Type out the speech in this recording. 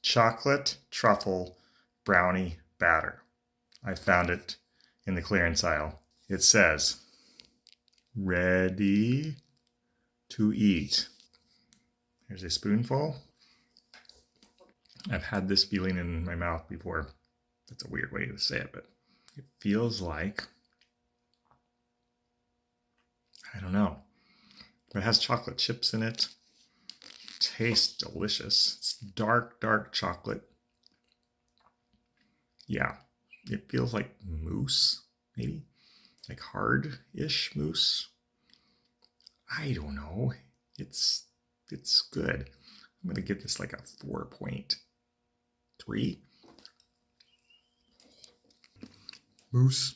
Chocolate Truffle Brownie Batter. I found it in the clearance aisle. It says, ready to eat. Here's a spoonful. I've had this feeling in my mouth before. That's a weird way to say it, but it feels like, I don't know. It has chocolate chips in it. Tastes delicious. It's dark, dark chocolate. Yeah, it feels like mousse, maybe. Like hard-ish mousse. I don't know. It's good. I'm gonna give this like a 4.3. Mousse.